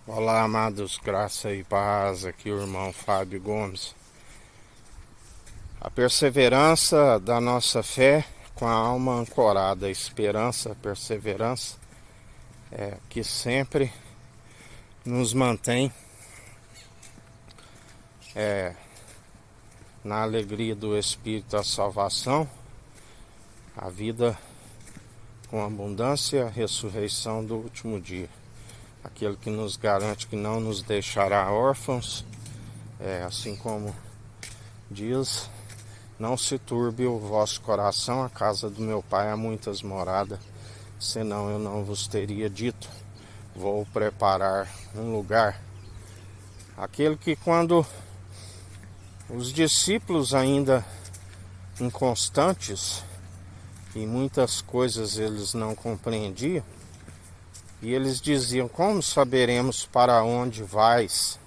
Olá, amados, graça e paz. Aqui o irmão Fábio Gomes. A perseverança da nossa fé com a alma ancorada, a esperança, a perseverança que sempre nos mantém na alegria do Espírito da salvação, a vida com abundância, a ressurreição do último dia. Aquele que nos garante que não nos deixará órfãos, assim como diz: não se turbe o vosso coração, a casa do meu pai há muitas moradas, senão eu não vos teria dito, vou preparar um lugar. Aquele que, quando os discípulos ainda inconstantes, e muitas coisas eles não compreendiam, e eles diziam: como saberemos para onde vais?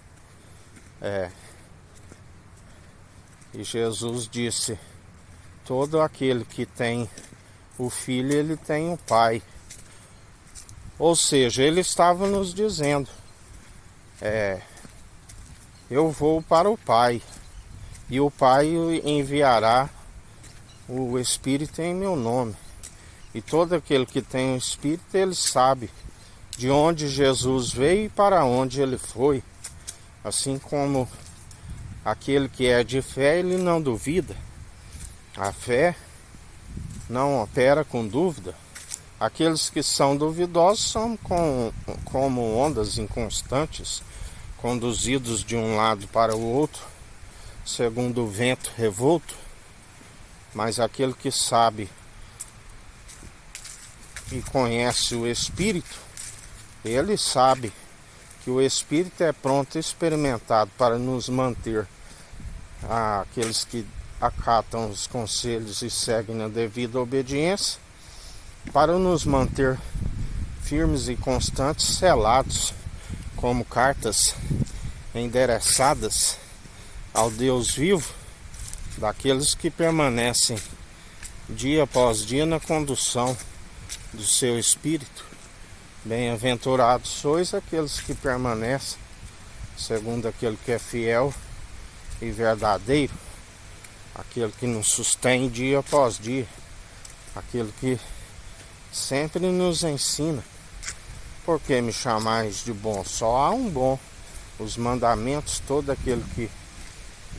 E Jesus disse: todo aquele que tem o Filho, ele tem o Pai. Ou seja, ele estava nos dizendo: eu vou para o Pai, e o Pai enviará o Espírito em meu nome. E todo aquele que tem o Espírito, ele sabe de onde Jesus veio e para onde ele foi. Assim como aquele que é de fé, ele não duvida. A fé não opera com dúvida. Aqueles que são duvidosos são como ondas inconstantes, conduzidos de um lado para o outro, segundo o vento revolto. Mas aquele que sabe e conhece o Espírito, ele sabe que o Espírito é pronto e experimentado para nos manter, aqueles que acatam os conselhos e seguem na devida obediência, para nos manter firmes e constantes, selados como cartas endereçadas ao Deus vivo, daqueles que permanecem dia após dia na condução do seu Espírito. Bem-aventurados sois aqueles que permanecem segundo aquele que é fiel e verdadeiro, aquele que nos sustém dia após dia, aquele que sempre nos ensina. Por que me chamais de bom? Só há um bom. Os mandamentos, todo aquele que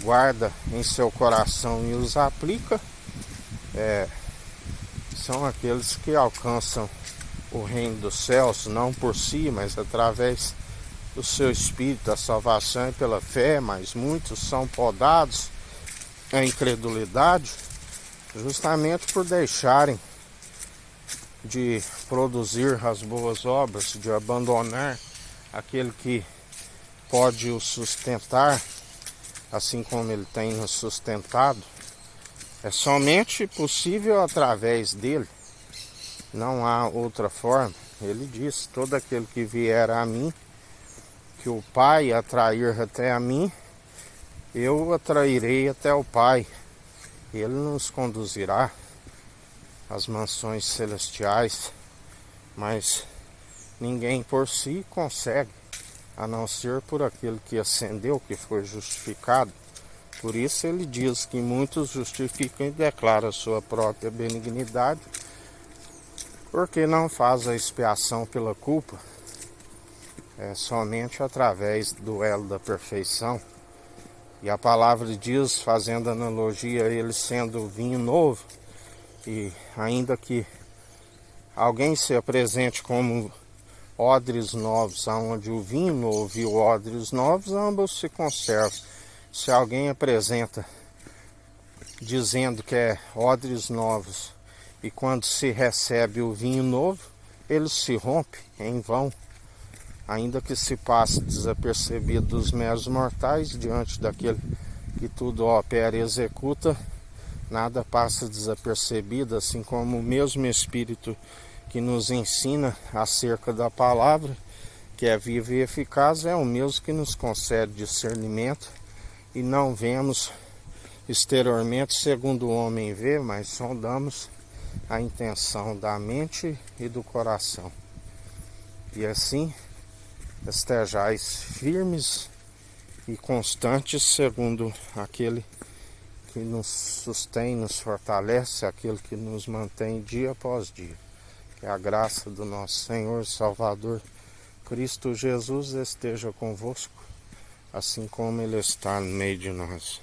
guarda em seu coração e os aplica, são aqueles que alcançam o reino dos céus, não por si, mas através do seu Espírito. A salvação é pela fé, mas muitos são podados à incredulidade, justamente por deixarem de produzir as boas obras, de abandonar aquele que pode o sustentar, assim como ele tem nos sustentado. É somente possível através dele, não há outra forma. Ele diz: todo aquele que vier a mim, que o Pai atrair até a mim, eu atrairei até o Pai. Ele nos conduzirá às mansões celestiais, mas ninguém por si consegue, a não ser por aquele que ascendeu, que foi justificado. Por isso ele diz que muitos justificam e declaram a sua própria benignidade, porque não faz a expiação pela culpa. É somente através do elo da perfeição. E a palavra diz, fazendo analogia a ele sendo vinho novo, e ainda que alguém se apresente como odres novos, onde o vinho novo e o odres novos ambos se conservam. Se alguém apresenta dizendo que é odres novos, e quando se recebe o vinho novo, ele se rompe em vão, ainda que se passe desapercebido dos meros mortais, diante daquele que tudo opera e executa, nada passa desapercebido, assim como o mesmo Espírito que nos ensina acerca da palavra, que é viva e eficaz, é o mesmo que nos concede discernimento, e não vemos exteriormente segundo o homem vê, mas sondamos a intenção da mente e do coração. E assim estejais firmes e constantes, segundo aquele que nos sustém, nos fortalece, aquele que nos mantém dia após dia. Que a graça do nosso Senhor Salvador Cristo Jesus esteja convosco, assim como Ele está no meio de nós.